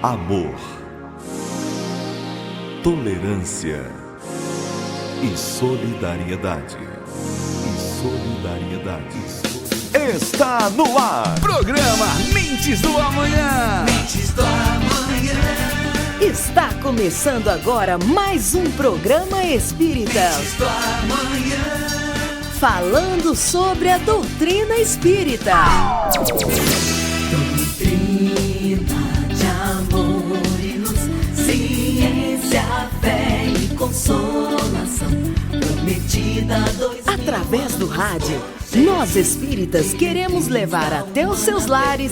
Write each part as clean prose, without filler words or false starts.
amor, tolerância e solidariedade. Está no ar! Programa Mentes do Amanhã. Mentes do Amanhã. Está começando agora mais um programa espírita. Mentes do Amanhã. Falando sobre a doutrina espírita. Doutrina de amor e luz, ciência, fé e consolação, prometida a dois. Através do rádio, nós espíritas queremos levar até os seus lares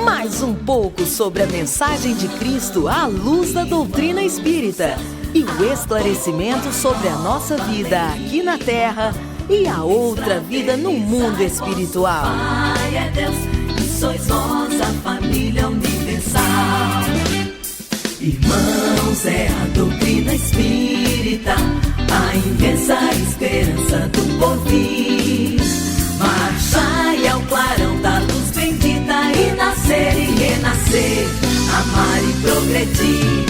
mais um pouco sobre a mensagem de Cristo à luz da doutrina espírita e o esclarecimento sobre a nossa vida aqui na Terra e a outra vida no mundo espiritual. Pai é Deus e sois vós a família universal. Irmãos, é a doutrina espírita, a imensa esperança do porvir. Marchai ao clarão da luz bendita e nascer e renascer, amar e progredir.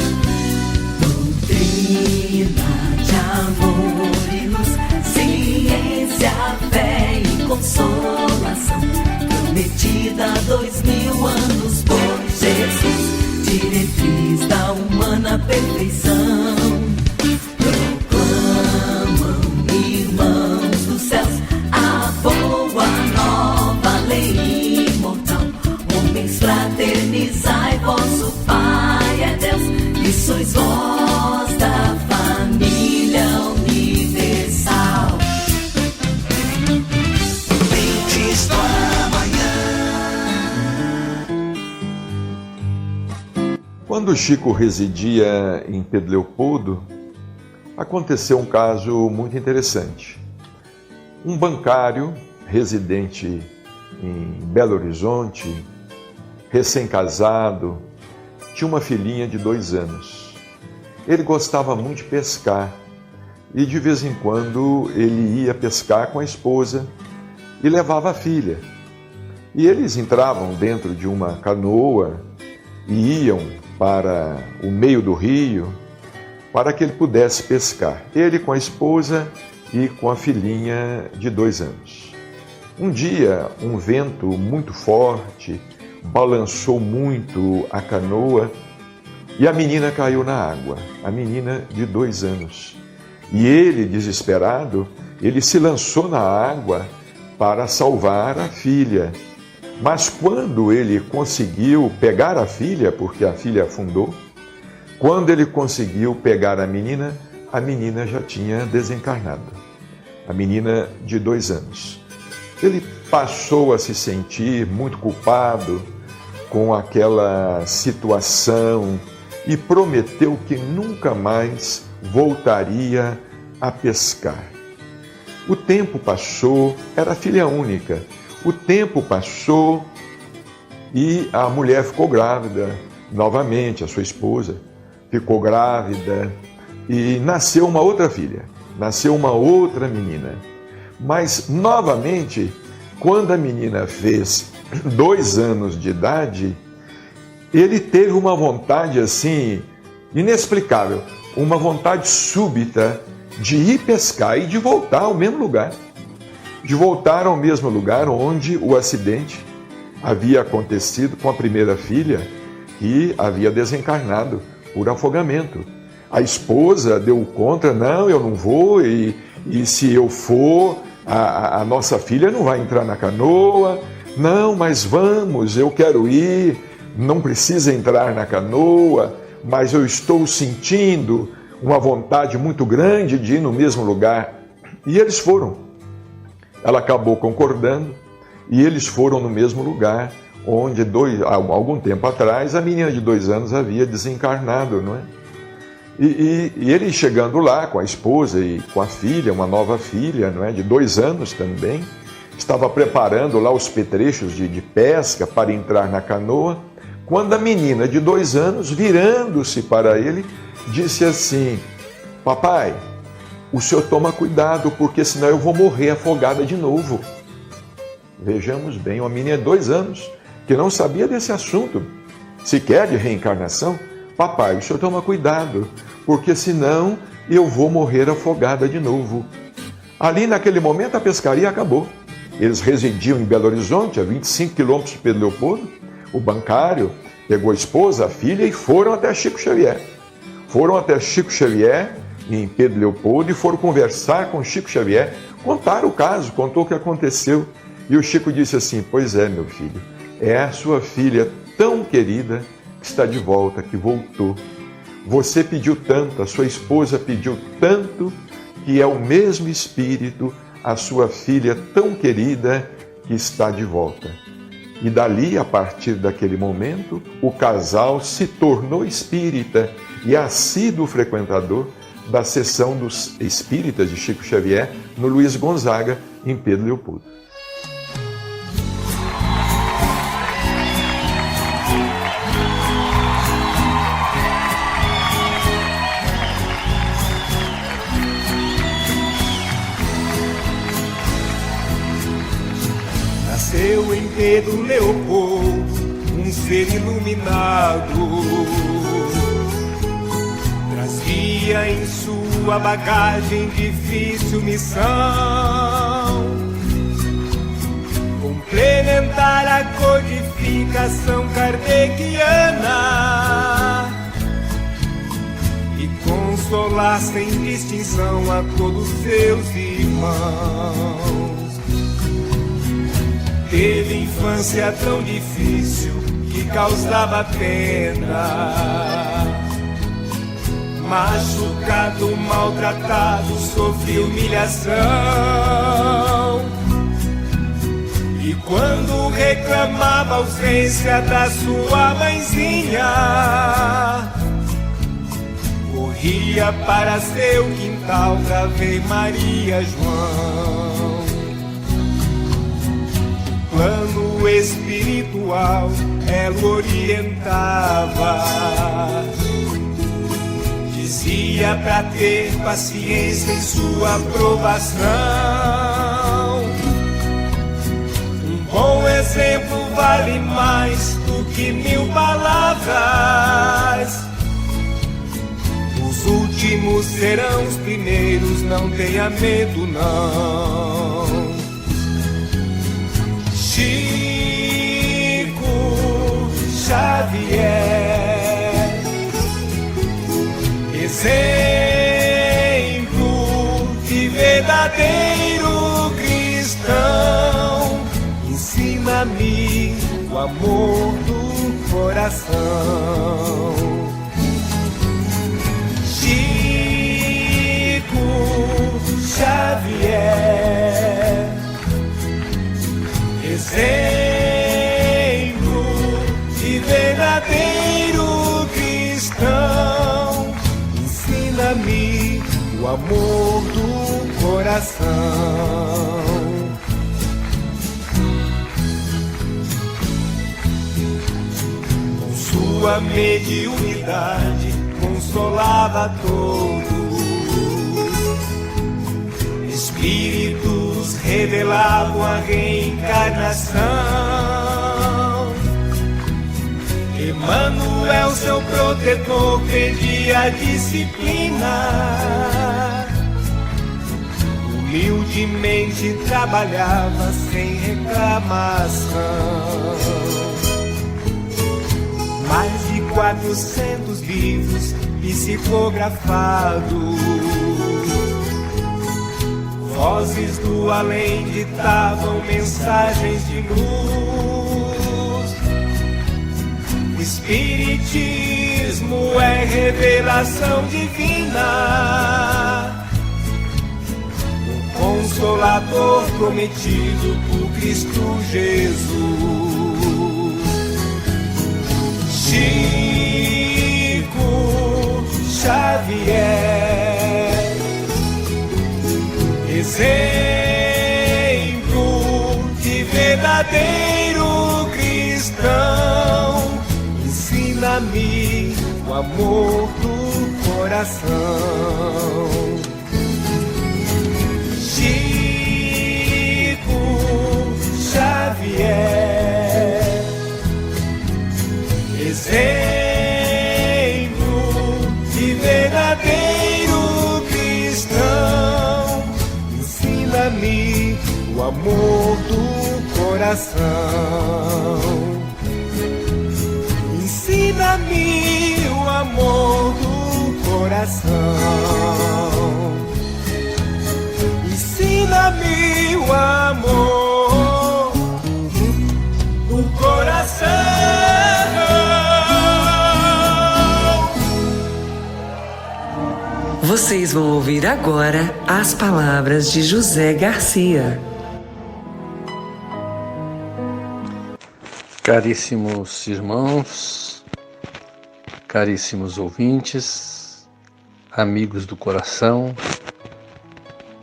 Doutrina de amor e luz, ciência, fé e consolação, prometida há 2000 anos por Jesus, diretriz da humana perfeição. Proclamam, irmãos dos céus, a boa nova lei imortal. Homens, fraternizai, vosso Pai é Deus e sois vós da família universal. Mentes do Amanhã. Quando Chico residia em Pedro Leopoldo, aconteceu um caso muito interessante. Um bancário residente em Belo Horizonte, recém-casado, tinha uma filhinha de 2 anos. Ele gostava muito de pescar e de vez em quando ele ia pescar com a esposa e levava a filha. E eles entravam dentro de uma canoa e iam para o meio do rio para que ele pudesse pescar. Ele com a esposa e com a filhinha de 2 anos. Um dia, um vento muito forte balançou muito a canoa e a menina caiu na água, a menina de 2 anos. E ele, desesperado, ele se lançou na água para salvar a filha. Mas quando ele conseguiu pegar a filha, porque a filha afundou, quando ele conseguiu pegar a menina já tinha desencarnado. A menina de 2 anos. Ele passou a se sentir muito culpado com aquela situação e prometeu que nunca mais voltaria a pescar. O tempo passou, era filha única. O tempo passou e a mulher ficou grávida novamente, a sua esposa ficou grávida e nasceu uma outra filha, nasceu uma outra menina. Mas, novamente, quando a menina fez 2 anos de idade, ele teve uma vontade assim, inexplicável, uma vontade súbita de ir pescar e de voltar ao mesmo lugar. De voltar ao mesmo lugar onde o acidente havia acontecido com a primeira filha, que havia desencarnado por afogamento. A esposa deu contra, não, eu não vou, e se eu for, a nossa filha não vai entrar na canoa. Não, mas vamos, eu quero ir, não precisa entrar na canoa, mas eu estou sentindo uma vontade muito grande de ir no mesmo lugar. E eles foram. Ela acabou concordando e eles foram no mesmo lugar onde algum tempo atrás a menina de 2 anos havia desencarnado, não é? E ele chegando lá com a esposa e com a filha, uma nova filha, não é, de 2 anos também, estava preparando lá os petrechos de pesca para entrar na canoa, quando a menina de 2 anos, virando-se para ele, disse assim: papai, o senhor toma cuidado, porque senão eu vou morrer afogada de novo. Vejamos bem, uma menina de 2 anos, que não sabia desse assunto. Se quer de reencarnação, papai, o senhor toma cuidado, porque senão eu vou morrer afogada de novo. Ali, naquele momento, a pescaria acabou. Eles residiam em Belo Horizonte, a 25 quilômetros de Pedro Leopoldo. O bancário pegou a esposa, a filha e foram até Chico Xavier. Foram até Chico Xavier, em Pedro Leopoldo, e foram conversar com Chico Xavier, contaram o caso, contou o que aconteceu. E o Chico disse assim: pois é, meu filho, é a sua filha tão querida que está de volta, que voltou. Você pediu tanto, a sua esposa pediu tanto, que é o mesmo espírito, a sua filha tão querida, que está de volta. E dali, a partir daquele momento, o casal se tornou espírita e assíduo frequentador da sessão dos espíritas de Chico Xavier no Luiz Gonzaga, em Pedro Leopoldo. Nasceu em Pedro Leopoldo um ser iluminado, trazia em sua bagagem difícil missão, complementar a codificação kardeciana e consolar sem distinção a todos seus irmãos. Teve infância tão difícil que causava pena, machucado, maltratado, sofria humilhação. E quando reclamava a ausência da sua mãezinha, corria para seu quintal pra ver Maria João. Plano espiritual ela orientava, dizia pra ter paciência em sua aprovação. Um bom exemplo vale mais do que 1000 palavras. Os últimos serão os primeiros, não tenha medo não. Chico Xavier, exemplo de verdadeiro cristão, ensina-me o amor do coração. Chico Xavier, exemplo de verdadeiro cristão, ensina-me o amor do coração. Com sua mediunidade consolava a todos, espíritos revelavam a reencarnação. Emmanuel, seu protetor, pedia disciplina. Humildemente trabalhava sem reclamação. Mais de 400 livros psicografados, vozes do além ditavam mensagens de luz. O Espiritismo é revelação divina, o Consolador prometido por Cristo Jesus. Chico Xavier, exemplo de verdadeiro cristão, ensina-me o amor do coração. Chico Xavier, exemplo amor do coração. Ensina-me o amor do coração. Ensina-me o amor do coração. Vocês vão ouvir agora as palavras de José Garcia. Caríssimos irmãos, caríssimos ouvintes, amigos do coração,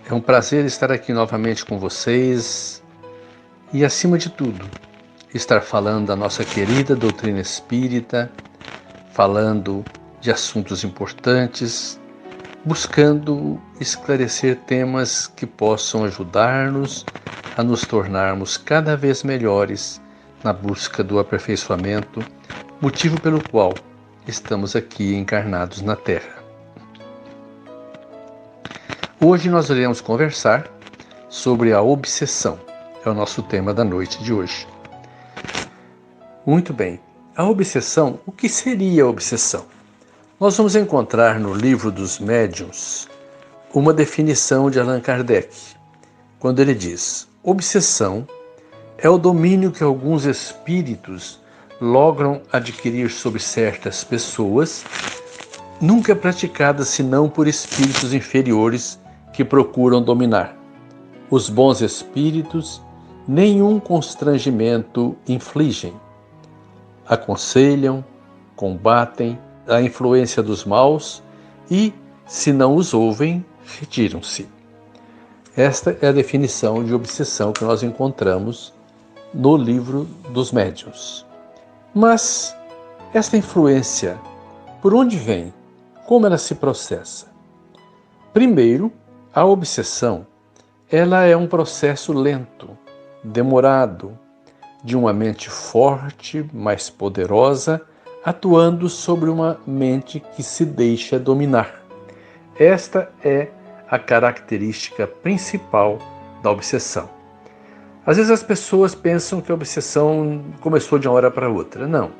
é um prazer estar aqui novamente com vocês e, acima de tudo, estar falando da nossa querida doutrina espírita, falando de assuntos importantes, buscando esclarecer temas que possam ajudar-nos a nos tornarmos cada vez melhores na busca do aperfeiçoamento, motivo pelo qual estamos aqui encarnados na Terra. Hoje nós iremos conversar sobre a obsessão. É o nosso tema da noite de hoje. Muito bem. A obsessão, o que seria a obsessão? Nós vamos encontrar no Livro dos Médiuns uma definição de Allan Kardec, quando ele diz: obsessão é o domínio que alguns espíritos logram adquirir sobre certas pessoas, nunca praticada senão por espíritos inferiores que procuram dominar. Os bons espíritos nenhum constrangimento infligem. Aconselham, combatem a influência dos maus e, se não os ouvem, retiram-se. Esta é a definição de obsessão que nós encontramos no Livro dos Médiuns. Mas esta influência, por onde vem? Como ela se processa? Primeiro, a obsessão, ela é um processo lento, demorado, de uma mente forte, mais poderosa, atuando sobre uma mente que se deixa dominar. Esta é a característica principal da obsessão. Às vezes as pessoas pensam que a obsessão começou de uma hora para outra. Não.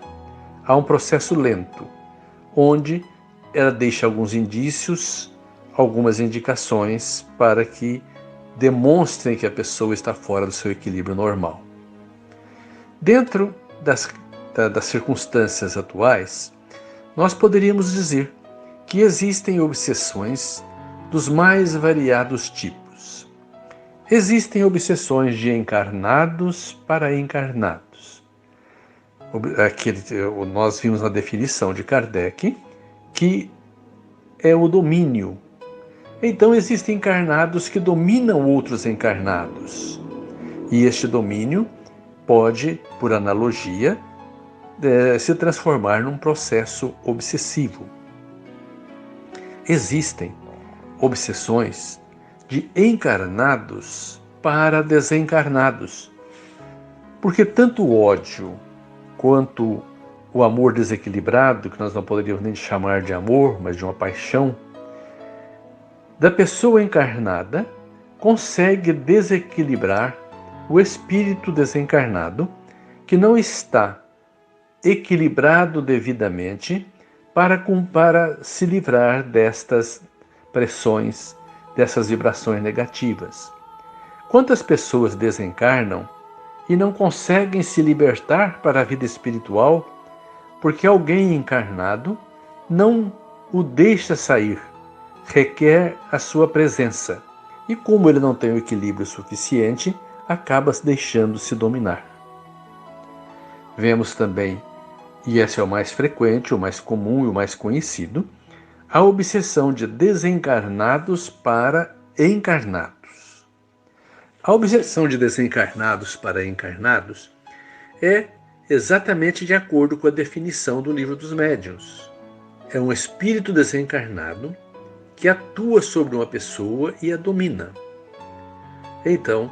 Há um processo lento, onde ela deixa alguns indícios, algumas indicações para que demonstrem que a pessoa está fora do seu equilíbrio normal. Dentro das circunstâncias atuais, nós poderíamos dizer que existem obsessões dos mais variados tipos. Existem obsessões de encarnados para encarnados. Nós vimos na definição de Kardec que é o domínio. Então existem encarnados que dominam outros encarnados. E este domínio pode, por analogia, se transformar num processo obsessivo. Existem obsessões de encarnados para desencarnados, porque tanto o ódio quanto o amor desequilibrado, que nós não poderíamos nem chamar de amor, mas de uma paixão, da pessoa encarnada, consegue desequilibrar o espírito desencarnado, que não está equilibrado devidamente para se livrar destas pressões, dessas vibrações negativas. Quantas pessoas desencarnam e não conseguem se libertar para a vida espiritual porque alguém encarnado não o deixa sair, requer a sua presença e, como ele não tem o equilíbrio suficiente, acaba deixando-se dominar. Vemos também, e esse é o mais frequente, o mais comum e o mais conhecido, a obsessão de desencarnados para encarnados. A obsessão de desencarnados para encarnados é exatamente de acordo com a definição do Livro dos Médiuns. É um espírito desencarnado que atua sobre uma pessoa e a domina. Então,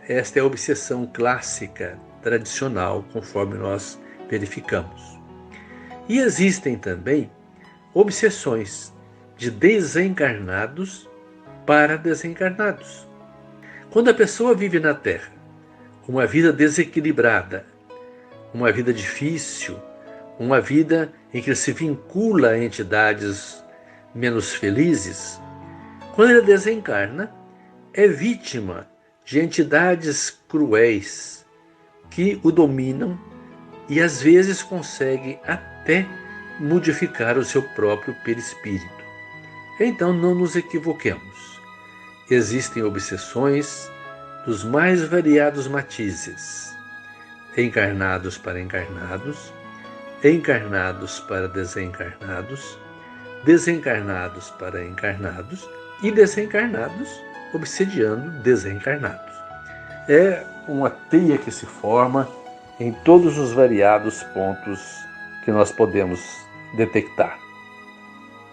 esta é a obsessão clássica, tradicional, conforme nós verificamos. E existem também obsessões de desencarnados para desencarnados. Quando a pessoa vive na Terra uma vida desequilibrada, uma vida difícil, uma vida em que se vincula a entidades menos felizes, quando ele desencarna, é vítima de entidades cruéis que o dominam e às vezes conseguem até modificar o seu próprio perispírito. Então não nos equivoquemos. Existem obsessões dos mais variados matizes, encarnados para encarnados, encarnados para desencarnados, desencarnados para encarnados e desencarnados obsediando desencarnados. É uma teia que se forma em todos os variados pontos que nós podemos detectar.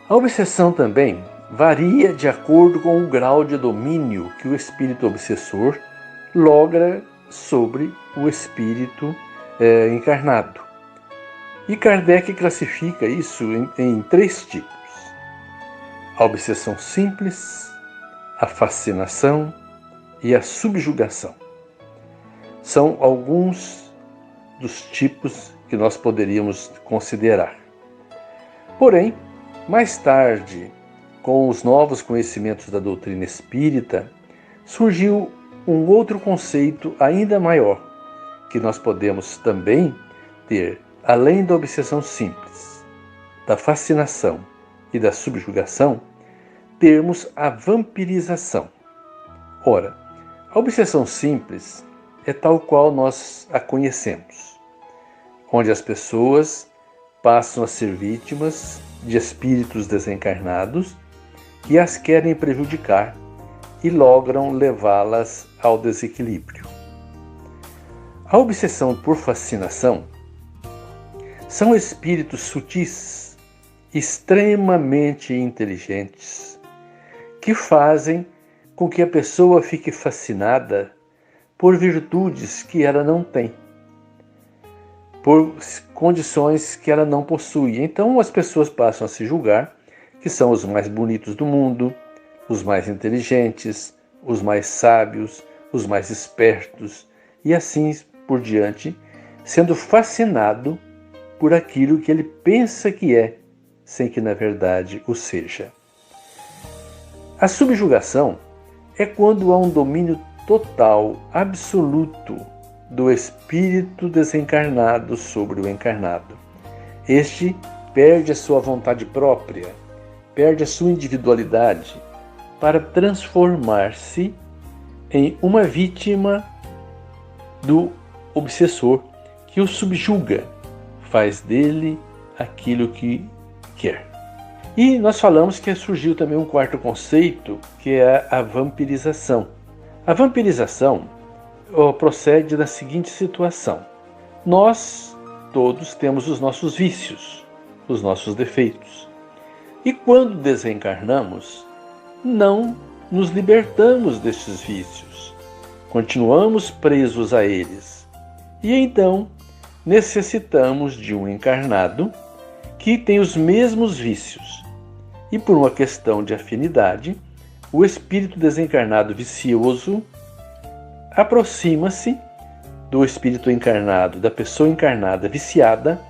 A obsessão também varia de acordo com o grau de domínio que o espírito obsessor logra sobre o espírito encarnado. E Kardec classifica isso em 3 tipos: a obsessão simples, a fascinação e a subjugação. São alguns dos tipos que nós poderíamos considerar. Porém, mais tarde, com os novos conhecimentos da doutrina espírita, surgiu um outro conceito ainda maior, que nós podemos também ter, além da obsessão simples, da fascinação e da subjugação, termos a vampirização. Ora, a obsessão simples é tal qual nós a conhecemos, onde as pessoas passam a ser vítimas de espíritos desencarnados e as querem prejudicar e logram levá-las ao desequilíbrio. A obsessão por fascinação são espíritos sutis, extremamente inteligentes, que fazem com que a pessoa fique fascinada por virtudes que ela não tem, por condições que ela não possui. Então as pessoas passam a se julgar que são os mais bonitos do mundo, os mais inteligentes, os mais sábios, os mais espertos, e assim por diante, sendo fascinado por aquilo que ele pensa que é, sem que na verdade o seja. A subjugação é quando há um domínio total, absoluto, do espírito desencarnado sobre o encarnado. Este perde a sua vontade própria, perde a sua individualidade para transformar-se em uma vítima do obsessor que o subjuga, faz dele aquilo que quer. E nós falamos que surgiu também um quarto conceito, que é a vampirização. A vampirização procede da seguinte situação: nós todos temos os nossos vícios, os nossos defeitos. E quando desencarnamos, não nos libertamos destes vícios, continuamos presos a eles. E então necessitamos de um encarnado que tem os mesmos vícios. E por uma questão de afinidade, o espírito desencarnado vicioso aproxima-se do espírito encarnado, da pessoa encarnada viciada,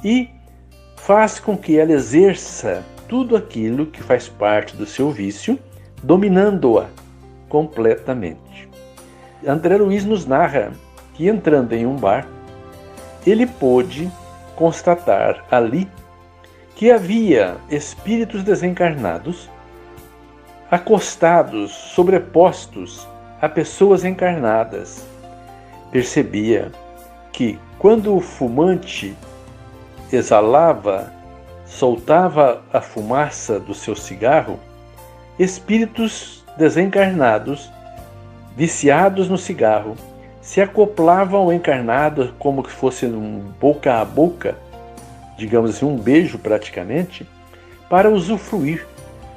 e faz com que ela exerça tudo aquilo que faz parte do seu vício, dominando-a completamente. André Luiz nos narra que, entrando em um bar, ele pôde constatar ali que havia espíritos desencarnados acostados, sobrepostos a pessoas encarnadas. Percebia que, quando o fumante exalava, soltava a fumaça do seu cigarro, espíritos desencarnados, viciados no cigarro, se acoplavam ao encarnado como que fosse um boca a boca, digamos assim, um beijo praticamente, para usufruir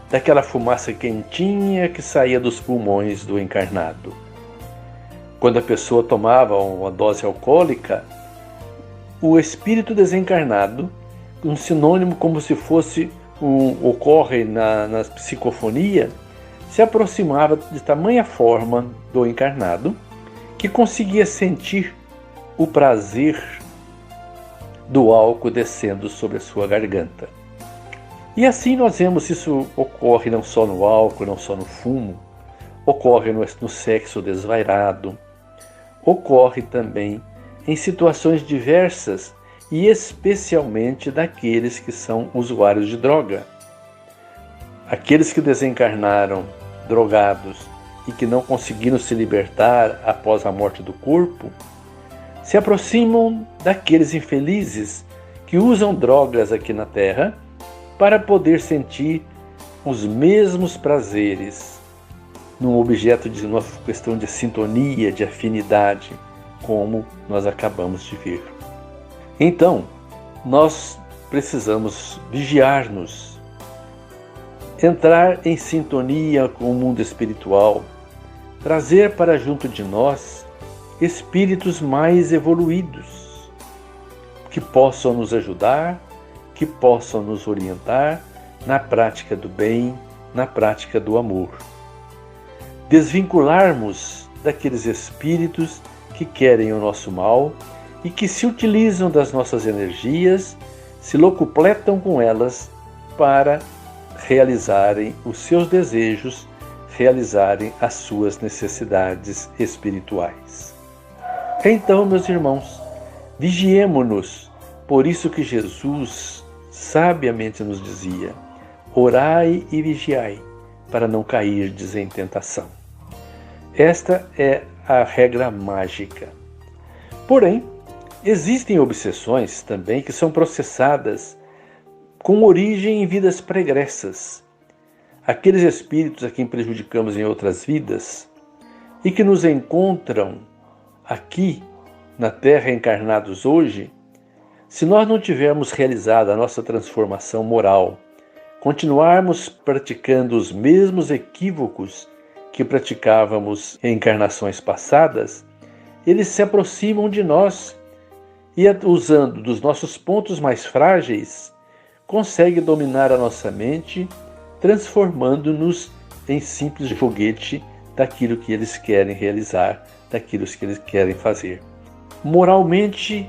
daquela fumaça quentinha que saía dos pulmões do encarnado. Quando a pessoa tomava uma dose alcoólica, o espírito desencarnado, um sinônimo como se fosse ocorre na psicofonia, se aproximava de tamanha forma do encarnado que conseguia sentir o prazer do álcool descendo sobre a sua garganta. E assim nós vemos isso ocorre não só no álcool, não só no fumo, ocorre no sexo desvairado, ocorre também em situações diversas e especialmente daqueles que são usuários de droga. Aqueles que desencarnaram drogados e que não conseguiram se libertar após a morte do corpo, se aproximam daqueles infelizes que usam drogas aqui na Terra para poder sentir os mesmos prazeres num objeto de uma questão de sintonia, de afinidade, como nós acabamos de ver. Então, nós precisamos vigiar-nos, entrar em sintonia com o mundo espiritual, trazer para junto de nós espíritos mais evoluídos, que possam nos ajudar, que possam nos orientar na prática do bem, na prática do amor. Desvincularmos daqueles espíritos que querem o nosso mal e que se utilizam das nossas energias, se locupletam com elas para realizarem os seus desejos, realizarem as suas necessidades espirituais. Então, meus irmãos, vigiemo-nos, por isso que Jesus sabiamente nos dizia: orai e vigiai, para não cairdes em tentação. Esta é a regra mágica. Porém, existem obsessões também que são processadas com origem em vidas pregressas. Aqueles espíritos a quem prejudicamos em outras vidas e que nos encontram aqui na Terra encarnados hoje, se nós não tivermos realizado a nossa transformação moral, continuarmos praticando os mesmos equívocos que praticávamos em encarnações passadas, eles se aproximam de nós e, usando dos nossos pontos mais frágeis, consegue dominar a nossa mente, transformando-nos em simples foguete daquilo que eles querem realizar, daquilo que eles querem fazer. Moralmente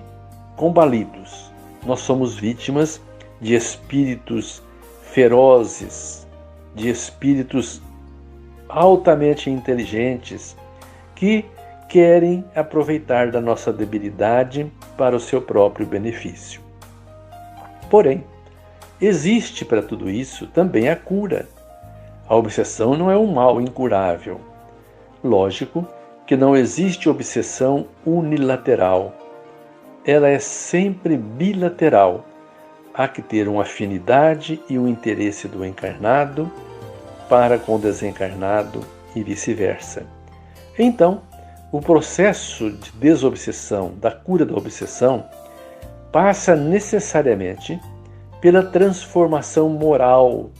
combalidos, nós somos vítimas de espíritos ferozes, de espíritos altamente inteligentes que querem aproveitar da nossa debilidade para o seu próprio benefício. Porém, existe para tudo isso também a cura. A obsessão não é um mal incurável. Lógico que não existe obsessão unilateral. Ela é sempre bilateral. Há que ter uma afinidade e um interesse do encarnado para com o desencarnado e vice-versa. Então, o processo de desobsessão, da cura da obsessão, passa necessariamente pela transformação moral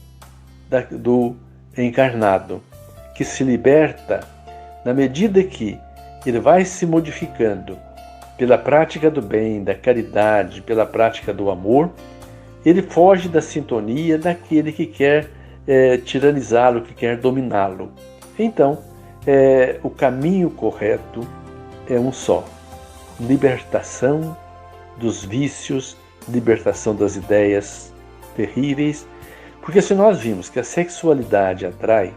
do encarnado, que se liberta na medida que ele vai se modificando pela prática do bem, da caridade, pela prática do amor. Ele foge da sintonia daquele que quer tiranizá-lo, que quer dominá-lo. Então, o caminho correto é um só: libertação dos vícios, libertação das ideias terríveis. Porque se nós vimos que a sexualidade atrai,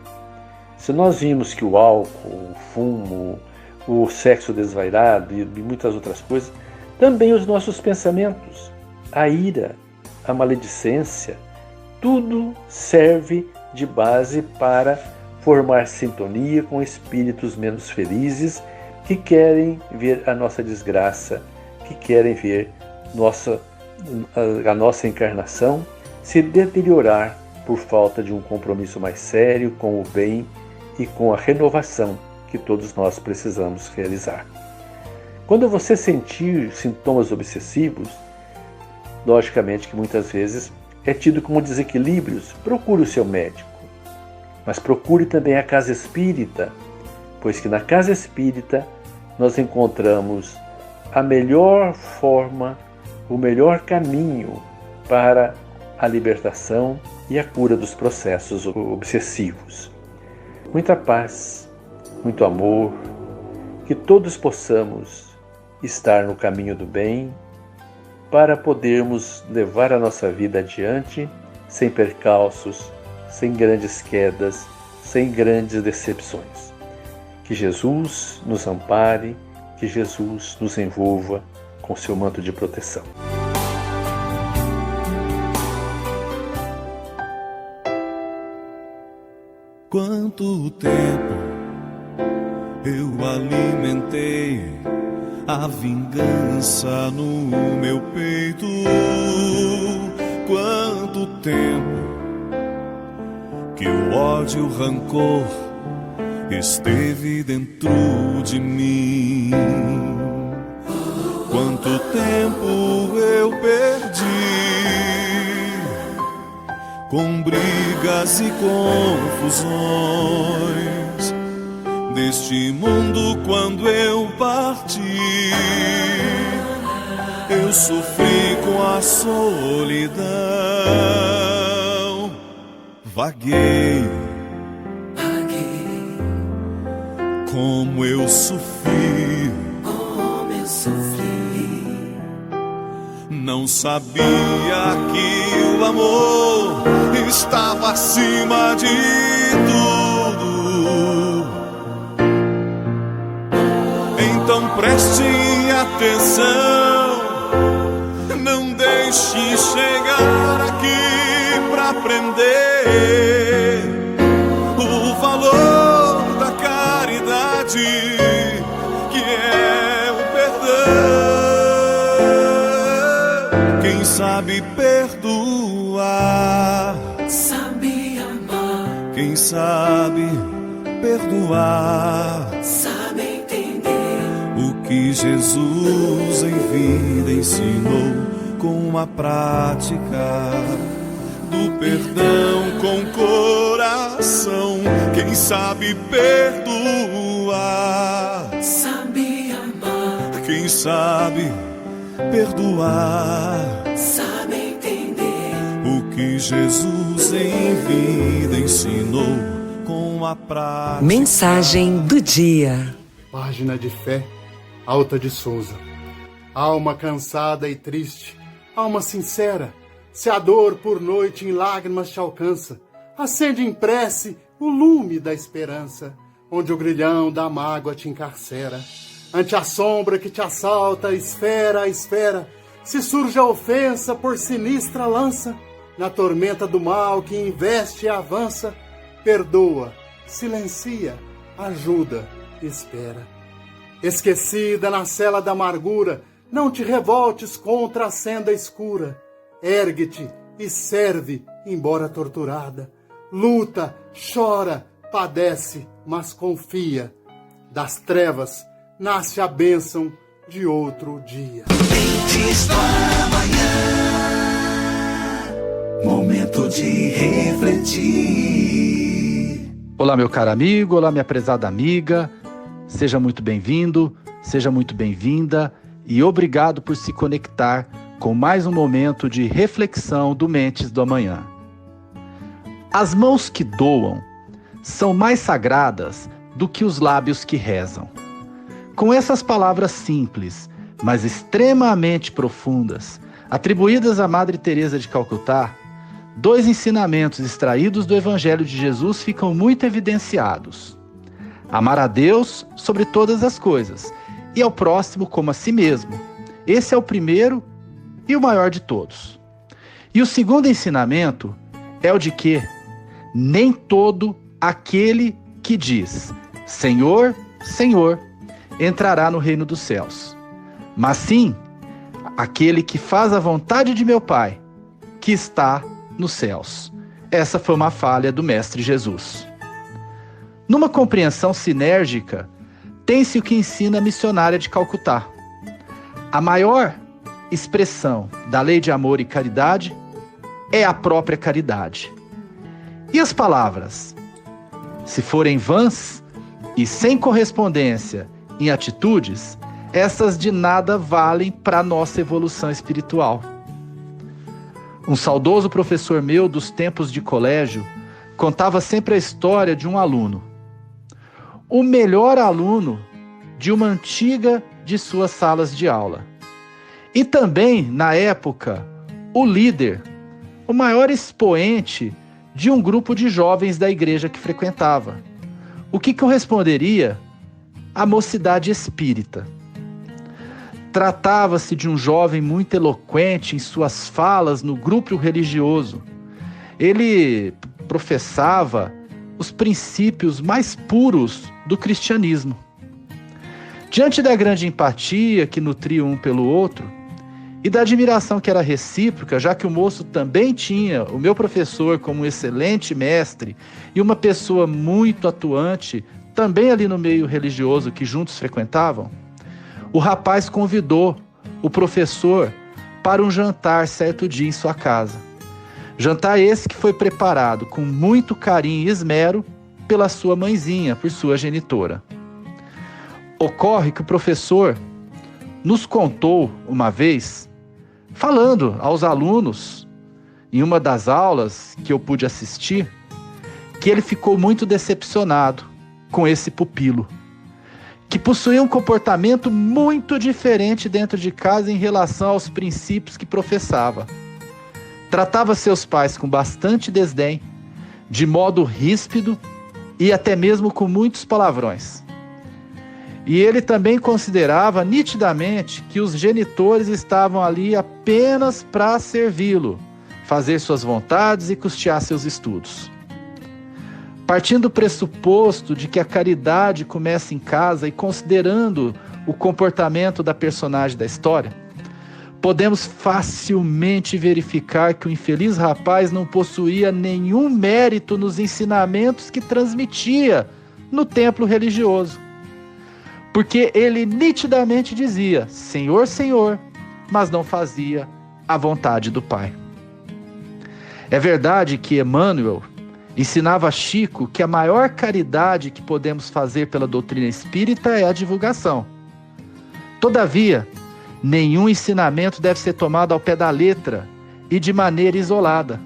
se nós vimos que o álcool, o fumo, o sexo desvairado e muitas outras coisas, também os nossos pensamentos, a ira, a maledicência, tudo serve de base para formar sintonia com espíritos menos felizes que querem ver a nossa desgraça, que querem ver a nossa encarnação se deteriorar por falta de um compromisso mais sério com o bem e com a renovação que todos nós precisamos realizar. Quando você sentir sintomas obsessivos, logicamente que muitas vezes é tido como desequilíbrios, procure o seu médico. Mas procure também a casa espírita, pois que na casa espírita nós encontramos a melhor forma, o melhor caminho para a libertação e a cura dos processos obsessivos. Muita paz, muito amor, que todos possamos estar no caminho do bem para podermos levar a nossa vida adiante sem percalços, sem grandes quedas, sem grandes decepções. Que Jesus nos ampare, que Jesus nos envolva com seu manto de proteção. Quanto tempo eu alimentei a vingança no meu peito? Quanto tempo que o ódio e o rancor esteve dentro de mim? Quanto tempo eu perdi com brigas e confusões deste mundo quando eu parti. Eu sofri com a solidão, vaguei, como eu sofri, não sabia que o amor estava acima de tudo. Então preste atenção, não deixe chegar aqui pra aprender o valor da caridade, que é o perdão. Quem sabe perdoar, Sabe amar, quem sabe perdoar, sabe entender o que Jesus em vida ensinou com a prática do perdão com coração. Quem sabe perdoar, sabe amar, quem sabe perdoar, sabe entender o que Jesus em vida ensinou com a prática. Mensagem do dia. Página de fé, Alta de Souza. Alma cansada e triste, alma sincera, se a dor por noite em lágrimas te alcança, acende em prece o lume da esperança, onde o grilhão da mágoa te encarcera. Ante a sombra que te assalta, esfera a esfera, se surge a ofensa por sinistra lança, na tormenta do mal que investe e avança, perdoa, silencia, ajuda, espera. Esquecida na cela da amargura, não te revoltes contra a senda escura. Ergue-te e serve, embora torturada. Luta, chora, padece, mas confia. Das trevas nasce a bênção de outro dia. Momento de refletir. Olá, meu caro amigo, olá, minha prezada amiga. Seja muito bem-vindo, seja muito bem-vinda e obrigado por se conectar com mais um momento de reflexão do Mentes do Amanhã. As mãos que doam são mais sagradas do que os lábios que rezam. Com essas palavras simples, mas extremamente profundas, atribuídas à Madre Teresa de Calcutá, dois ensinamentos extraídos do Evangelho de Jesus ficam muito evidenciados. Amar a Deus sobre todas as coisas e ao próximo como a si mesmo. Esse é o primeiro e o maior de todos. E o segundo ensinamento é o de que nem todo aquele que diz Senhor, Senhor, entrará no reino dos céus, mas sim aquele que faz a vontade de meu Pai, que está nos céus. Essa foi uma falha do Mestre Jesus. Numa compreensão sinérgica, tem-se o que ensina a missionária de Calcutá. A maior expressão da lei de amor e caridade é a própria caridade. E as palavras? Se forem vãs e sem correspondência em atitudes, essas de nada valem para a nossa evolução espiritual. Um saudoso professor meu dos tempos de colégio contava sempre a história de um aluno o melhor aluno de uma antiga de suas salas de aula. E também, na época, o líder, o maior expoente de um grupo de jovens da igreja que frequentava. O que eu responderia? A mocidade espírita. Tratava-se de um jovem muito eloquente em suas falas no grupo religioso. Ele professava os princípios mais puros do cristianismo. Diante da grande empatia que nutriam um pelo outro e da admiração que era recíproca, já que o moço também tinha o meu professor como um excelente mestre e uma pessoa muito atuante, também ali no meio religioso que juntos frequentavam, o rapaz convidou o professor para um jantar certo dia em sua casa. Jantar esse que foi preparado com muito carinho e esmero pela sua mãezinha, por sua genitora. Ocorre que o professor nos contou uma vez, falando aos alunos, em uma das aulas que eu pude assistir, que ele ficou muito decepcionado com esse pupilo, que possuía um comportamento muito diferente dentro de casa em relação aos princípios que professava. Tratava seus pais com bastante desdém, de modo ríspido e até mesmo com muitos palavrões. E ele também considerava nitidamente que os genitores estavam ali apenas para servi-lo, fazer suas vontades e custear seus estudos. Partindo do pressuposto de que a caridade começa em casa e considerando o comportamento da personagem da história, podemos facilmente verificar que o infeliz rapaz não possuía nenhum mérito nos ensinamentos que transmitia no templo religioso. Porque ele nitidamente dizia, Senhor, Senhor, mas não fazia a vontade do Pai. É verdade que Emmanuel ensinava a Chico que a maior caridade que podemos fazer pela doutrina espírita é a divulgação. Todavia, nenhum ensinamento deve ser tomado ao pé da letra e de maneira isolada,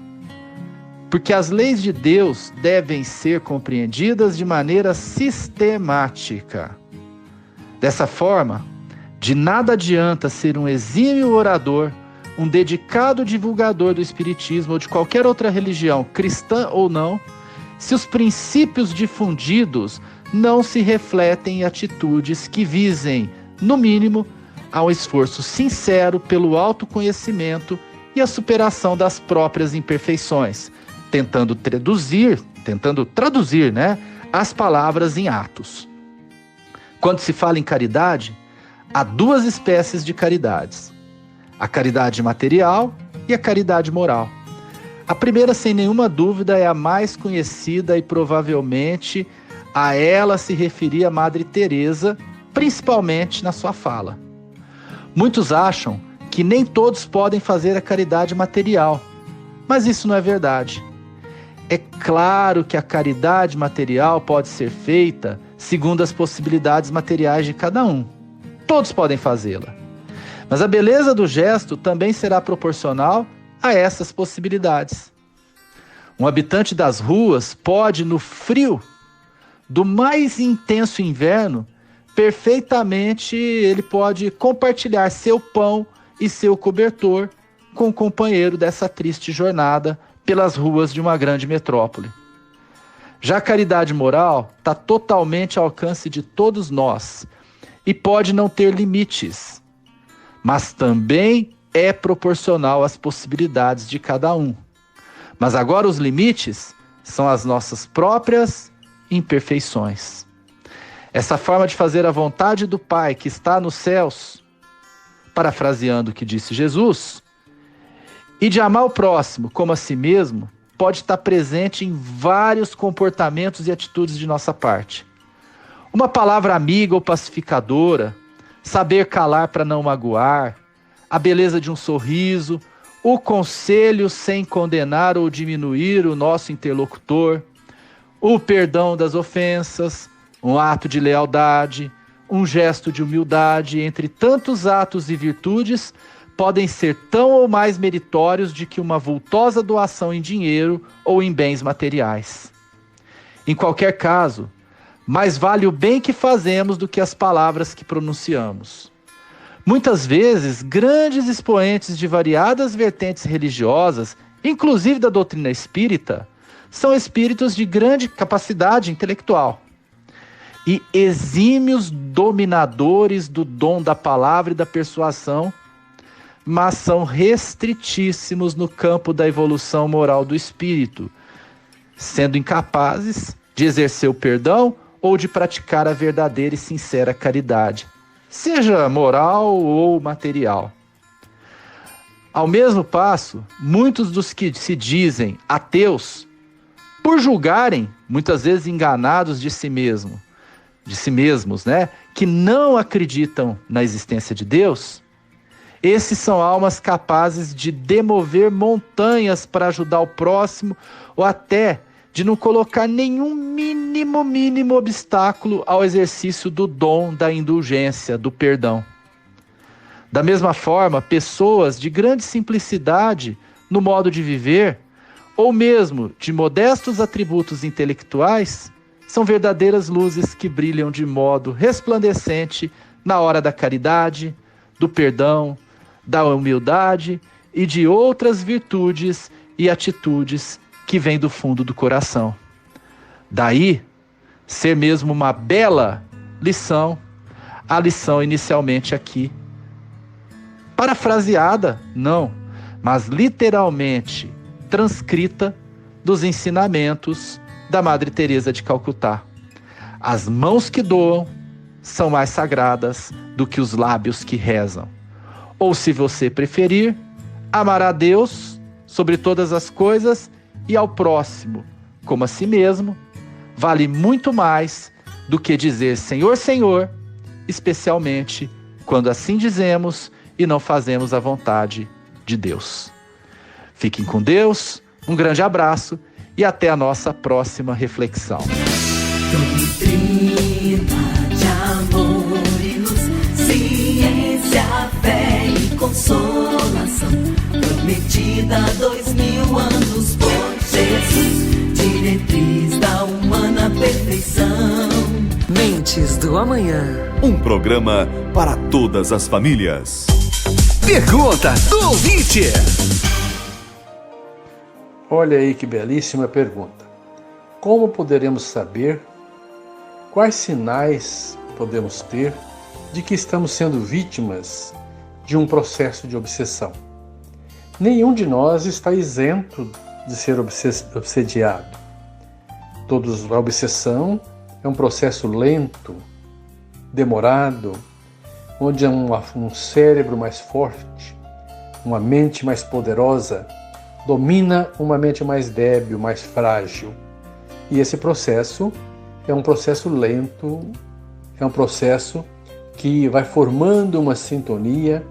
porque as leis de Deus devem ser compreendidas de maneira sistemática. Dessa forma, de nada adianta ser um exímio orador, um dedicado divulgador do Espiritismo ou de qualquer outra religião, cristã ou não, se os princípios difundidos não se refletem em atitudes que visem, no mínimo, a um esforço sincero pelo autoconhecimento e a superação das próprias imperfeições, tentando traduzir, as palavras em atos. Quando se fala em caridade, há duas espécies de caridades: a caridade material e a caridade moral. A primeira, sem nenhuma dúvida, é a mais conhecida e provavelmente a ela se referia a Madre Teresa, principalmente na sua fala. Muitos acham que nem todos podem fazer a caridade material, mas isso não é verdade. É claro que a caridade material pode ser feita segundo as possibilidades materiais de cada um. Todos podem fazê-la. Mas a beleza do gesto também será proporcional a essas possibilidades. Um habitante das ruas pode, no frio do mais intenso inverno, perfeitamente ele pode compartilhar seu pão e seu cobertor com o companheiro dessa triste jornada pelas ruas de uma grande metrópole. Já a caridade moral está totalmente ao alcance de todos nós e pode não ter limites, mas também é proporcional às possibilidades de cada um. Mas agora os limites são as nossas próprias imperfeições. Essa forma de fazer a vontade do Pai que está nos céus, parafraseando o que disse Jesus, e de amar o próximo como a si mesmo, pode estar presente em vários comportamentos e atitudes de nossa parte. Uma palavra amiga ou pacificadora, saber calar para não magoar, a beleza de um sorriso, o conselho sem condenar ou diminuir o nosso interlocutor, o perdão das ofensas, um ato de lealdade, um gesto de humildade, entre tantos atos e virtudes, podem ser tão ou mais meritórios de que uma vultosa doação em dinheiro ou em bens materiais. Em qualquer caso, mais vale o bem que fazemos do que as palavras que pronunciamos. Muitas vezes, grandes expoentes de variadas vertentes religiosas, inclusive da doutrina espírita, são espíritos de grande capacidade intelectual e exímios dominadores do dom da palavra e da persuasão, mas são restritíssimos no campo da evolução moral do espírito, sendo incapazes de exercer o perdão ou de praticar a verdadeira e sincera caridade, seja moral ou material. Ao mesmo passo, muitos dos que se dizem ateus, por julgarem, muitas vezes enganados de si mesmos, que não acreditam na existência de Deus, esses são almas capazes de demover montanhas para ajudar o próximo ou até de não colocar nenhum mínimo obstáculo ao exercício do dom da indulgência, do perdão. Da mesma forma, pessoas de grande simplicidade no modo de viver, ou mesmo de modestos atributos intelectuais, são verdadeiras luzes que brilham de modo resplandecente na hora da caridade, do perdão, da humildade e de outras virtudes e atitudes que vêm do fundo do coração. Daí, ser mesmo uma bela lição, a lição inicialmente aqui, parafraseada, não, mas literalmente transcrita dos ensinamentos da Madre Teresa de Calcutá. As mãos que doam são mais sagradas do que os lábios que rezam. Ou, se você preferir, amar a Deus sobre todas as coisas e ao próximo como a si mesmo, vale muito mais do que dizer Senhor, Senhor, especialmente quando assim dizemos e não fazemos a vontade de Deus. Fiquem com Deus, um grande abraço e até a nossa próxima reflexão. Doutrina de amor e luz, ciência, fé e consolação, prometida há 2000 anos por Jesus, diretriz da humana perfeição. Mentes do Amanhã. Um programa para todas as famílias. Pergunta do ouvinte. Olha aí que belíssima pergunta. Como poderemos saber quais sinais podemos ter de que estamos sendo vítimas de um processo de obsessão? Nenhum de nós está isento de ser obsediado. A obsessão é um processo lento, demorado, onde um cérebro mais forte, uma mente mais poderosa, domina uma mente mais débil, mais frágil. E esse processo é um processo lento, é um processo que vai formando uma sintonia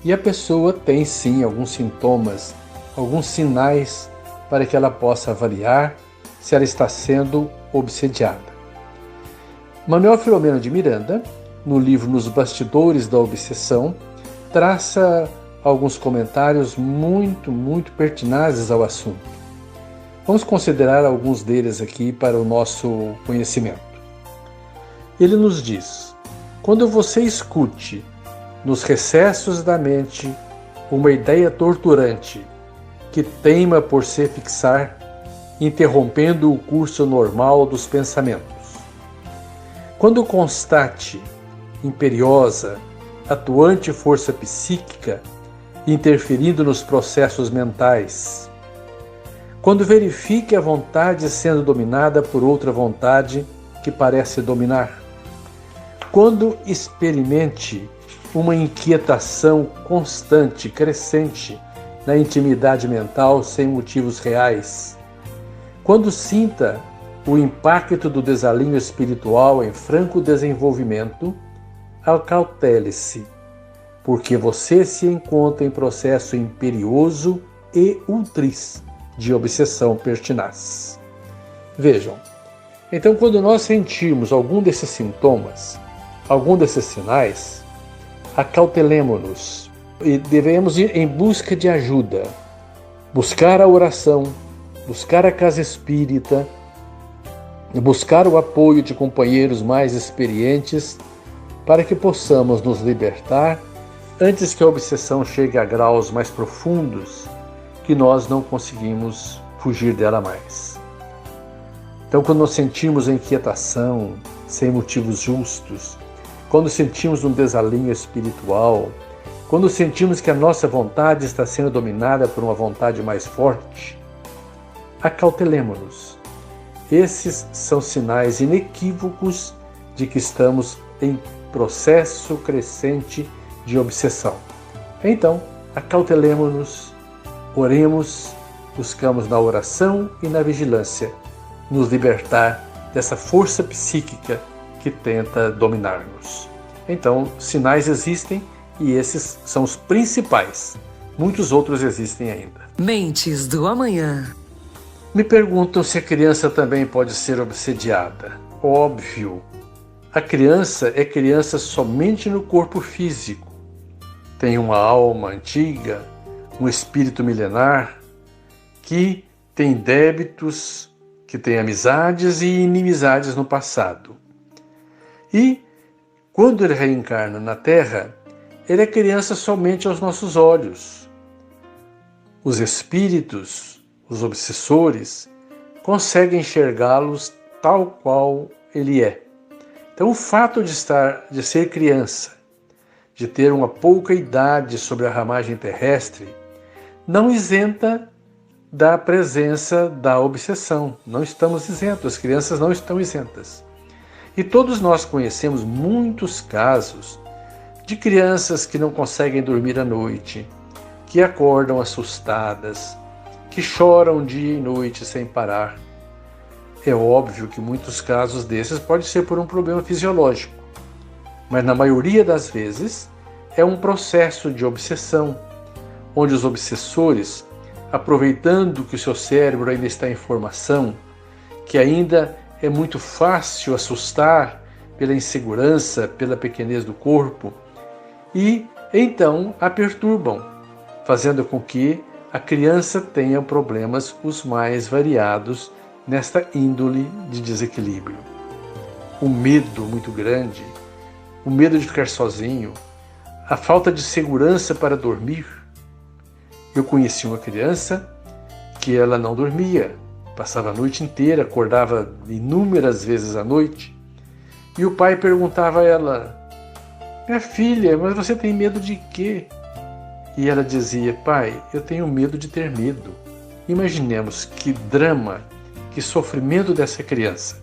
e a pessoa tem sim alguns sintomas, alguns sinais para que ela possa avaliar se ela está sendo obsediada. Manuel Filomeno de Miranda, no livro Nos Bastidores da Obsessão, traça alguns comentários muito pertinazes ao assunto. Vamos considerar alguns deles aqui para o nosso conhecimento. Ele nos diz: quando você escute nos recessos da mente uma ideia torturante que teima por se fixar, interrompendo o curso normal dos pensamentos. Quando constate imperiosa, atuante força psíquica interferindo nos processos mentais. Quando verifique a vontade sendo dominada por outra vontade que parece dominar. Quando experimente uma inquietação constante, crescente, na intimidade mental sem motivos reais. Quando sinta o impacto do desalinho espiritual em franco desenvolvimento, acautele-se, porque você se encontra em processo imperioso e ultris de obsessão pertinaz. Vejam, então quando nós sentirmos algum desses sintomas, algum desses sinais, acautelemo-nos e devemos ir em busca de ajuda, buscar a oração, buscar a casa espírita, e buscar o apoio de companheiros mais experientes para que possamos nos libertar antes que a obsessão chegue a graus mais profundos que nós não conseguimos fugir dela mais. Então, quando nós sentimos a inquietação sem motivos justos, quando sentimos um desalinho espiritual, quando sentimos que a nossa vontade está sendo dominada por uma vontade mais forte, acautelemo-nos. Esses são sinais inequívocos de que estamos em processo crescente de obsessão. Então, acautelemo-nos, oremos, buscamos na oração e na vigilância nos libertar dessa força psíquica que tenta dominar-nos. Então, sinais existem e esses são os principais. Muitos outros existem ainda. Mentes do Amanhã. Me perguntam se a criança também pode ser obsediada. Óbvio. A criança é criança somente no corpo físico. Tem uma alma antiga, um espírito milenar, que tem débitos, que tem amizades e inimizades no passado. E, quando ele reencarna na Terra, ele é criança somente aos nossos olhos. Os espíritos, os obsessores, conseguem enxergá-los tal qual ele é. Então, o fato de ser criança, de ter uma pouca idade sobre a ramagem terrestre, não isenta da presença da obsessão. Não estamos isentos, as crianças não estão isentas. E todos nós conhecemos muitos casos de crianças que não conseguem dormir à noite, que acordam assustadas, que choram dia e noite sem parar. É óbvio que muitos casos desses pode ser por um problema fisiológico, mas na maioria das vezes é um processo de obsessão, onde os obsessores, aproveitando que o seu cérebro ainda está em formação, que ainda é muito fácil assustar pela insegurança, pela pequenez do corpo, e então a perturbam, fazendo com que a criança tenha problemas os mais variados nesta índole de desequilíbrio. O medo muito grande, o medo de ficar sozinho, a falta de segurança para dormir. Eu conheci uma criança que ela não dormia, passava a noite inteira, acordava inúmeras vezes à noite, e o pai perguntava a ela: minha filha, mas você tem medo de quê? E ela dizia: pai, eu tenho medo de ter medo. Imaginemos que drama, que sofrimento dessa criança,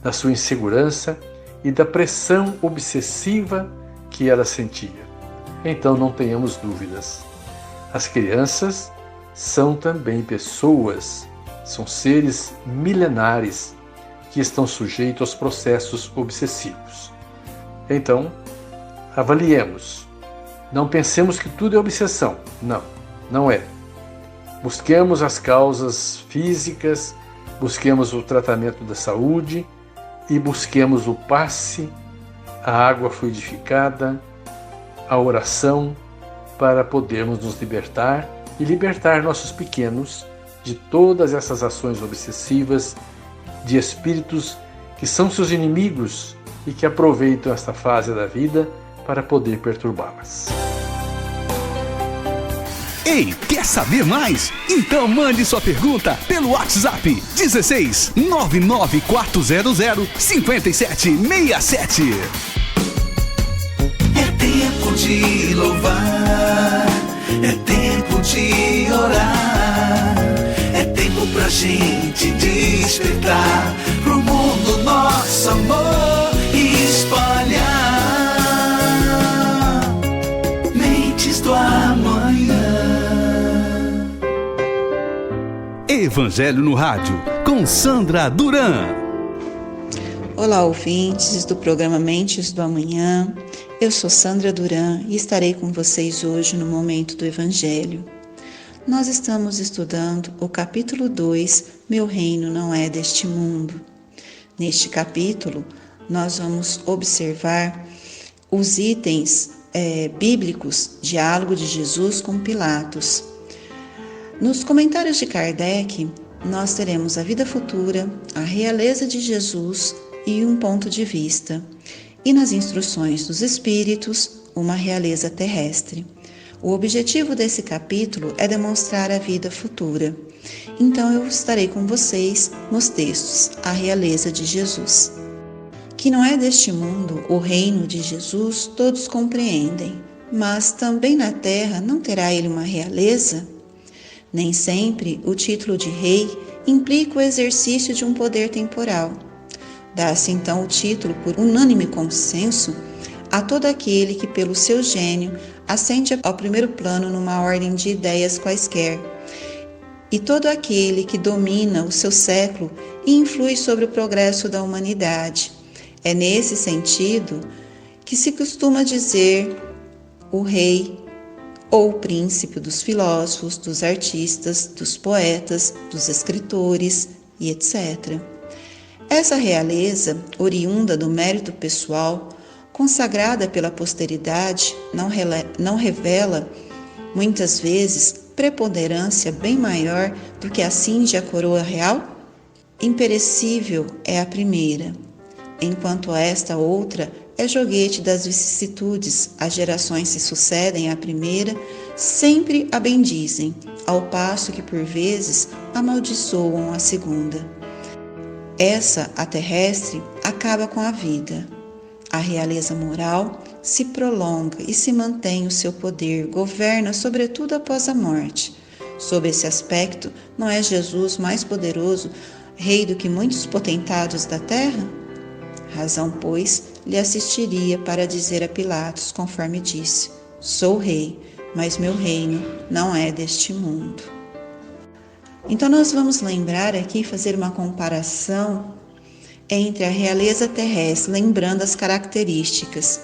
da sua insegurança e da pressão obsessiva que ela sentia. Então não tenhamos dúvidas. As crianças são também pessoas, são seres milenares que estão sujeitos aos processos obsessivos. Então, avaliemos. Não pensemos que tudo é obsessão. Não, não é. Busquemos as causas físicas, busquemos o tratamento da saúde e busquemos o passe, a água fluidificada, a oração, para podermos nos libertar e libertar nossos pequenos de todas essas ações obsessivas, de espíritos que são seus inimigos e que aproveitam esta fase da vida para poder perturbá-las. Ei, quer saber mais? Então mande sua pergunta pelo WhatsApp 16 99400 5767. É tempo de louvar, é tempo de orar, é tempo pra gente despertar pro mundo nosso amor espalhar. Mentes do Amanhã. Evangelho no Rádio, com Sandra Duran. Olá, ouvintes do programa Mentes do Amanhã. Eu sou Sandra Duran e estarei com vocês hoje no Momento do Evangelho. Nós estamos estudando o capítulo 2, Meu Reino Não É Deste Mundo. Neste capítulo, nós vamos observar os itens bíblicos, diálogo de Jesus com Pilatos. Nos comentários de Kardec, nós teremos a vida futura, a realeza de Jesus e um ponto de vista. E nas instruções dos Espíritos, uma realeza terrestre. O objetivo desse capítulo é demonstrar a vida futura. Então eu estarei com vocês nos textos A Realeza de Jesus. Que não é deste mundo, o reino de Jesus todos compreendem, mas também na terra não terá ele uma realeza? Nem sempre o título de rei implica o exercício de um poder temporal. Dá-se então o título por unânime consenso a todo aquele que pelo seu gênio ascende ao primeiro plano numa ordem de ideias quaisquer, e todo aquele que domina o seu século e influi sobre o progresso da humanidade. É nesse sentido que se costuma dizer o rei ou o príncipe dos filósofos, dos artistas, dos poetas, dos escritores e etc. Essa realeza, oriunda do mérito pessoal, consagrada pela posteridade, não revela, muitas vezes, preponderância bem maior do que a cinge a coroa real? Imperecível é a primeira, enquanto esta outra é joguete das vicissitudes. As gerações se sucedem à primeira, sempre a bendizem, ao passo que por vezes amaldiçoam a segunda. Essa, a terrestre, acaba com a vida. A realeza moral se prolonga e se mantém o seu poder, governa sobretudo após a morte. Sob esse aspecto, não é Jesus mais poderoso, rei do que muitos potentados da terra? Razão, pois, lhe assistiria para dizer a Pilatos, conforme disse: sou rei, mas meu reino não é deste mundo. Então nós vamos lembrar aqui, fazer uma comparação entre a realeza terrestre, lembrando as características.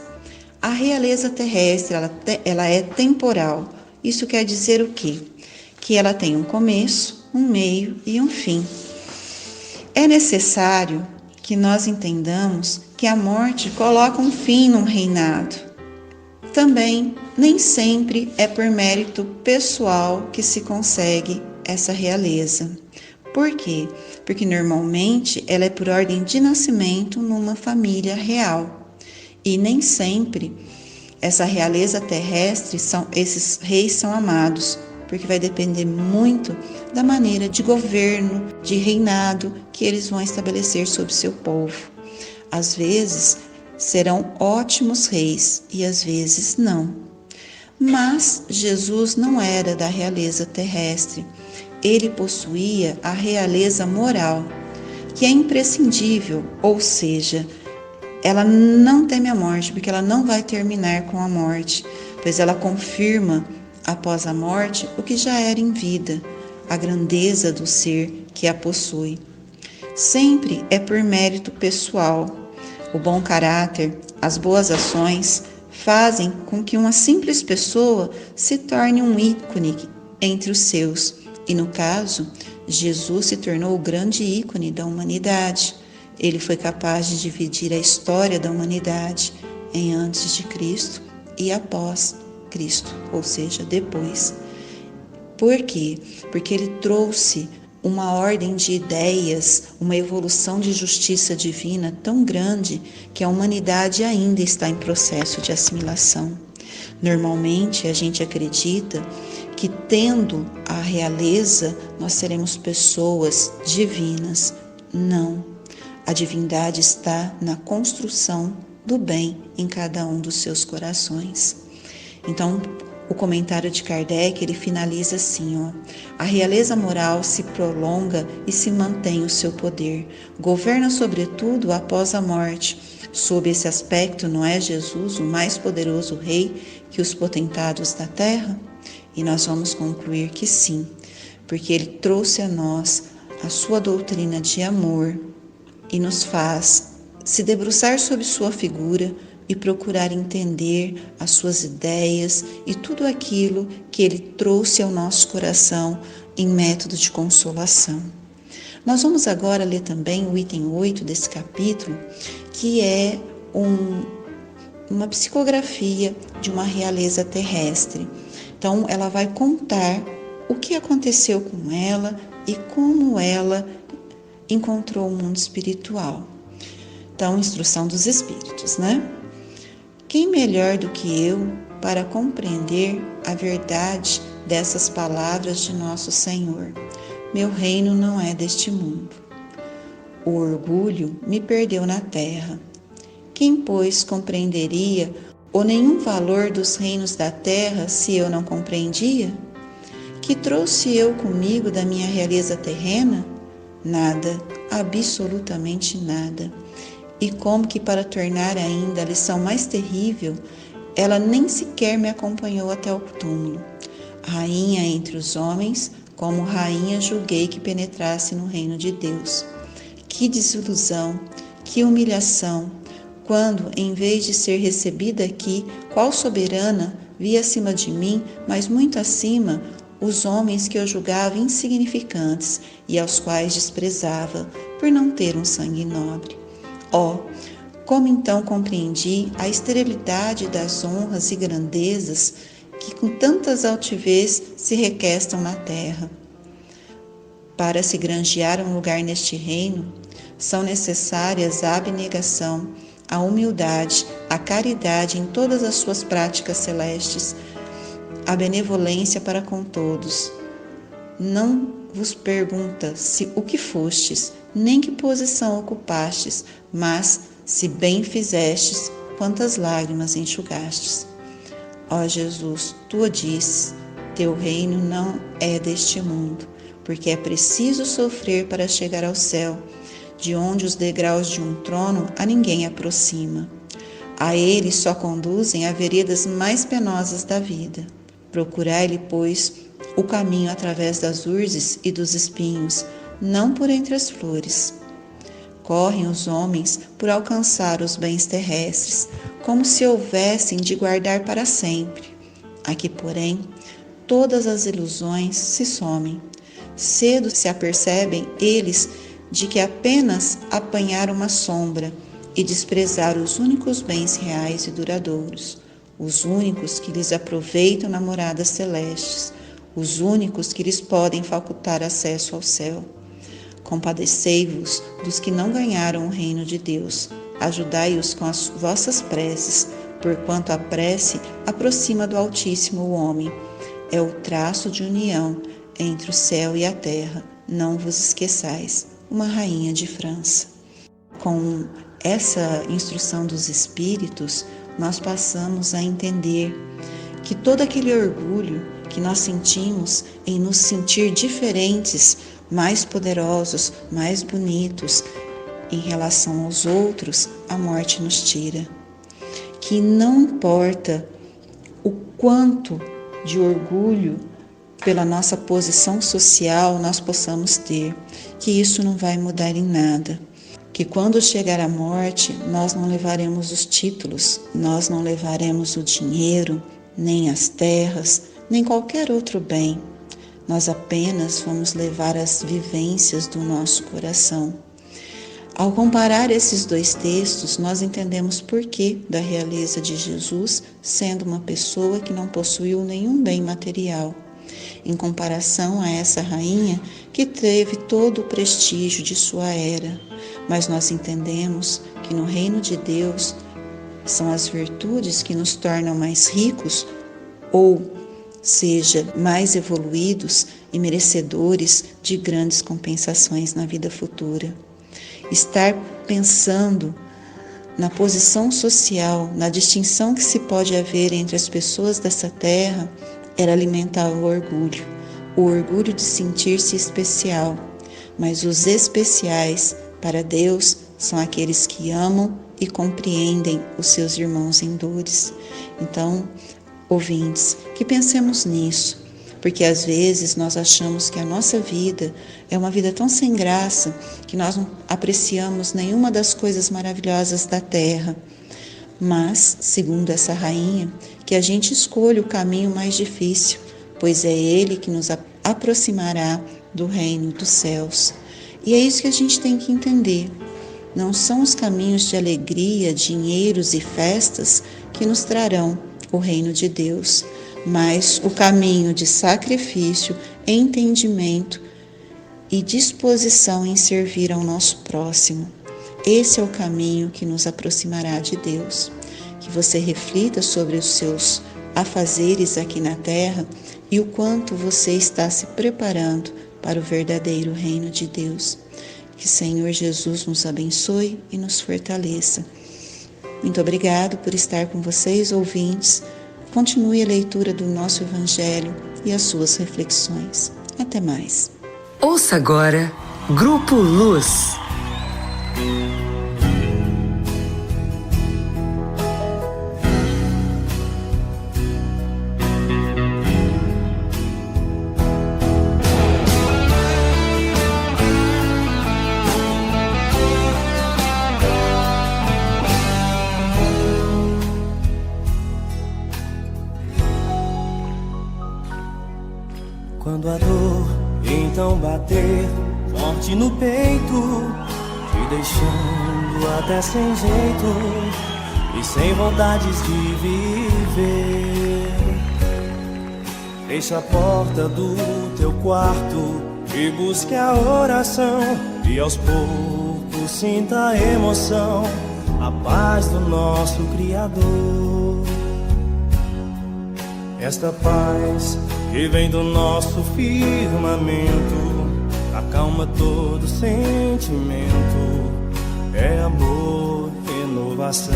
A realeza terrestre, ela é temporal. Isso quer dizer o quê? Que ela tem um começo, um meio e um fim. É necessário que nós entendamos que a morte coloca um fim num reinado. Também, nem sempre é por mérito pessoal que se consegue essa realeza. Por quê? Porque normalmente ela é por ordem de nascimento numa família real. E nem sempre essa realeza terrestre, esses reis são amados, porque vai depender muito da maneira de governo, de reinado que eles vão estabelecer sobre seu povo. Às vezes serão ótimos reis e às vezes não. Mas Jesus não era da realeza terrestre. Ele possuía a realeza moral, que é imprescindível, ou seja, ela não teme a morte, porque ela não vai terminar com a morte, pois ela confirma, após a morte, o que já era em vida, a grandeza do ser que a possui. Sempre é por mérito pessoal. O bom caráter, as boas ações, fazem com que uma simples pessoa se torne um ícone entre os seus. E no caso, Jesus se tornou o grande ícone da humanidade. Ele foi capaz de dividir a história da humanidade em antes de Cristo e após Cristo, ou seja, depois. Por quê? Porque ele trouxe uma ordem de ideias, uma evolução de justiça divina tão grande que a humanidade ainda está em processo de assimilação. Normalmente a gente acredita que tendo a realeza nós seremos pessoas divinas. Não. A divindade está na construção do bem em cada um dos seus corações. Então, o comentário de Kardec, ele finaliza assim, a realeza moral se prolonga e se mantém o seu poder, governa sobretudo após a morte. Sob esse aspecto, não é Jesus o mais poderoso rei que os potentados da terra? E nós vamos concluir que sim, porque ele trouxe a nós a sua doutrina de amor e nos faz se debruçar sobre sua figura e procurar entender as suas ideias e tudo aquilo que ele trouxe ao nosso coração em método de consolação. Nós vamos agora ler também o item 8 desse capítulo, que é uma psicografia de uma realeza terrestre. Então, ela vai contar o que aconteceu com ela e como ela encontrou o mundo espiritual. Então, instrução dos espíritos, né? Quem melhor do que eu para compreender a verdade dessas palavras de nosso Senhor? Meu reino não é deste mundo. O orgulho me perdeu na terra. Quem, pois, compreenderia o nenhum valor dos reinos da terra se eu não compreendia? Que trouxe eu comigo da minha realeza terrena? Nada, absolutamente nada. E como que para tornar ainda a lição mais terrível, ela nem sequer me acompanhou até o túmulo. Rainha entre os homens, como rainha julguei que penetrasse no reino de Deus. Que desilusão, que humilhação, quando, em vez de ser recebida aqui, qual soberana, vi acima de mim, mas muito acima, os homens que eu julgava insignificantes e aos quais desprezava, por não ter um sangue nobre. Como então compreendi a esterilidade das honras e grandezas que com tantas altivez se requestam na terra. Para se granjear um lugar neste reino, são necessárias a abnegação, a humildade, a caridade em todas as suas práticas celestes, a benevolência para com todos. Não vos pergunta se o que fostes, nem que posição ocupastes, mas se bem fizestes, quantas lágrimas enxugastes. Ó Jesus, tu o dizes, teu reino não é deste mundo, porque é preciso sofrer para chegar ao céu, de onde os degraus de um trono a ninguém aproxima. A ele só conduzem a veredas mais penosas da vida. Procurai-lhe, pois, o caminho através das urzes e dos espinhos, não por entre as flores. Correm os homens por alcançar os bens terrestres, como se houvessem de guardar para sempre. Aqui, porém, todas as ilusões se somem. Cedo se apercebem eles de que apenas apanharam uma sombra e desprezaram os únicos bens reais e duradouros, os únicos que lhes aproveitam na moradas celestes, os únicos que lhes podem facultar acesso ao céu. Compadecei-vos dos que não ganharam o reino de Deus. Ajudai-os com as vossas preces, porquanto a prece aproxima do Altíssimo o homem. É o traço de união entre o céu e a terra. Não vos esqueçais. Uma rainha de França. Com essa instrução dos espíritos, nós passamos a entender que todo aquele orgulho que nós sentimos em nos sentir diferentes, mais poderosos, mais bonitos em relação aos outros, a morte nos tira. Que não importa o quanto de orgulho pela nossa posição social nós possamos ter, que isso não vai mudar em nada. Que quando chegar a morte, nós não levaremos os títulos, nós não levaremos o dinheiro, nem as terras, nem qualquer outro bem. Nós apenas vamos levar as vivências do nosso coração. Ao comparar esses dois textos, nós entendemos por que da realeza de Jesus sendo uma pessoa que não possuiu nenhum bem material, em comparação a essa rainha que teve todo o prestígio de sua era. Mas nós entendemos que no reino de Deus são as virtudes que nos tornam mais ricos, ou seja, mais evoluídos e merecedores de grandes compensações na vida futura. Estar pensando na posição social, na distinção que se pode haver entre as pessoas dessa terra, era alimentar o orgulho de sentir-se especial. Mas os especiais para Deus são aqueles que amam e compreendem os seus irmãos em dores. Então, ouvintes, que pensemos nisso, porque às vezes nós achamos que a nossa vida é uma vida tão sem graça que nós não apreciamos nenhuma das coisas maravilhosas da terra. Mas, segundo essa rainha, que a gente escolha o caminho mais difícil, pois é ele que nos aproximará do reino dos céus. E é isso que a gente tem que entender. Não são os caminhos de alegria, dinheiros e festas que nos trarão o reino de Deus, mas o caminho de sacrifício, entendimento e disposição em servir ao nosso próximo. Esse é o caminho que nos aproximará de Deus. Que você reflita sobre os seus afazeres aqui na terra e o quanto você está se preparando para o verdadeiro reino de Deus. Que o Senhor Jesus nos abençoe e nos fortaleça. Muito obrigado por estar com vocês, ouvintes. Continue a leitura do nosso Evangelho e as suas reflexões. Até mais. Ouça agora Grupo Luz. Quando a dor então bater forte no peito, te deixando até sem jeito e sem vontades de viver, fecha a porta do teu quarto e busque a oração, e aos poucos sinta a emoção, a paz do nosso Criador. Esta paz que vem do nosso firmamento acalma todo sentimento, é amor, renovação.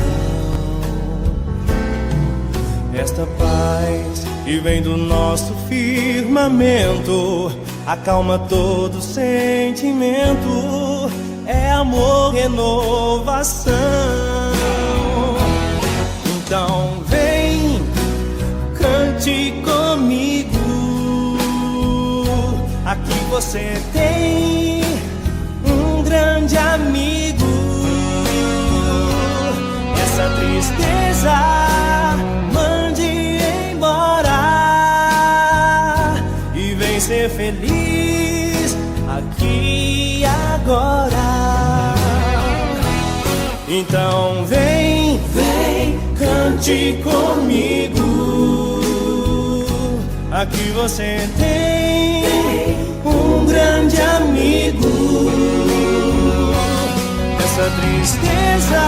Esta paz que vem do nosso firmamento acalma todo sentimento, é amor, renovação. Então vem, cante comigo. Aqui você tem um grande amigo. Essa tristeza mande embora e vem ser feliz aqui e agora. Então vem, cante comigo. Aqui você tem um grande amigo. Essa tristeza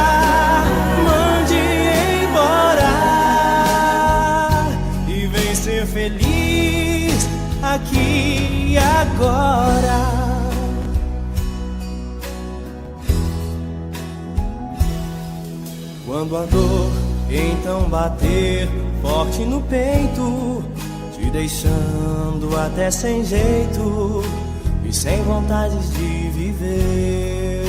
mande embora e vem ser feliz aqui e agora. Quando a dor então bater forte no peito, te deixando até sem jeito e sem vontades de viver,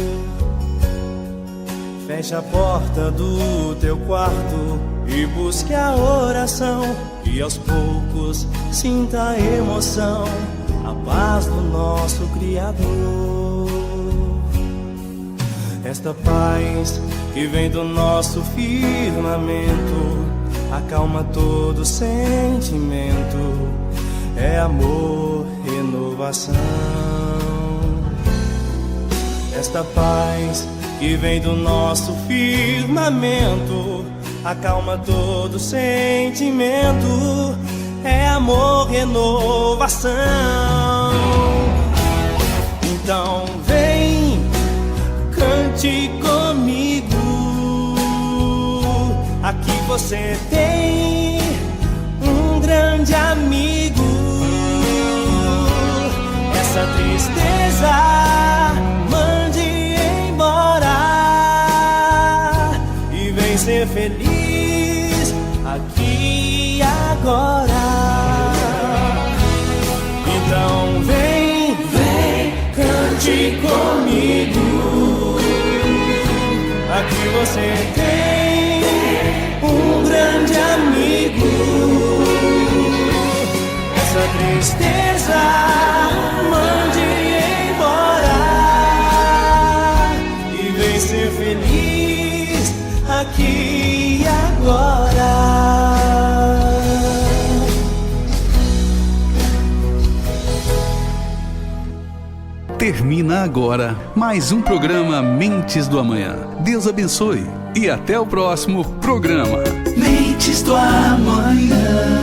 feche a porta do teu quarto e busque a oração, e aos poucos sinta a emoção, a paz do nosso Criador. Esta paz que vem do nosso firmamento acalma todo sentimento, é amor, renovação. Esta paz que vem do nosso firmamento acalma todo sentimento, é amor, renovação. Então vem, cante comigo. Aqui você tem um grande amigo. Essa tristeza mande embora e vem ser feliz aqui e agora. Então vem, cante comigo. Aqui você tem um grande amigo. Essa tristeza mande embora e vem ser feliz aqui e agora. Termina agora mais um programa Mentes do Amanhã. Deus abençoe e até o próximo programa. Mentes do Amanhã.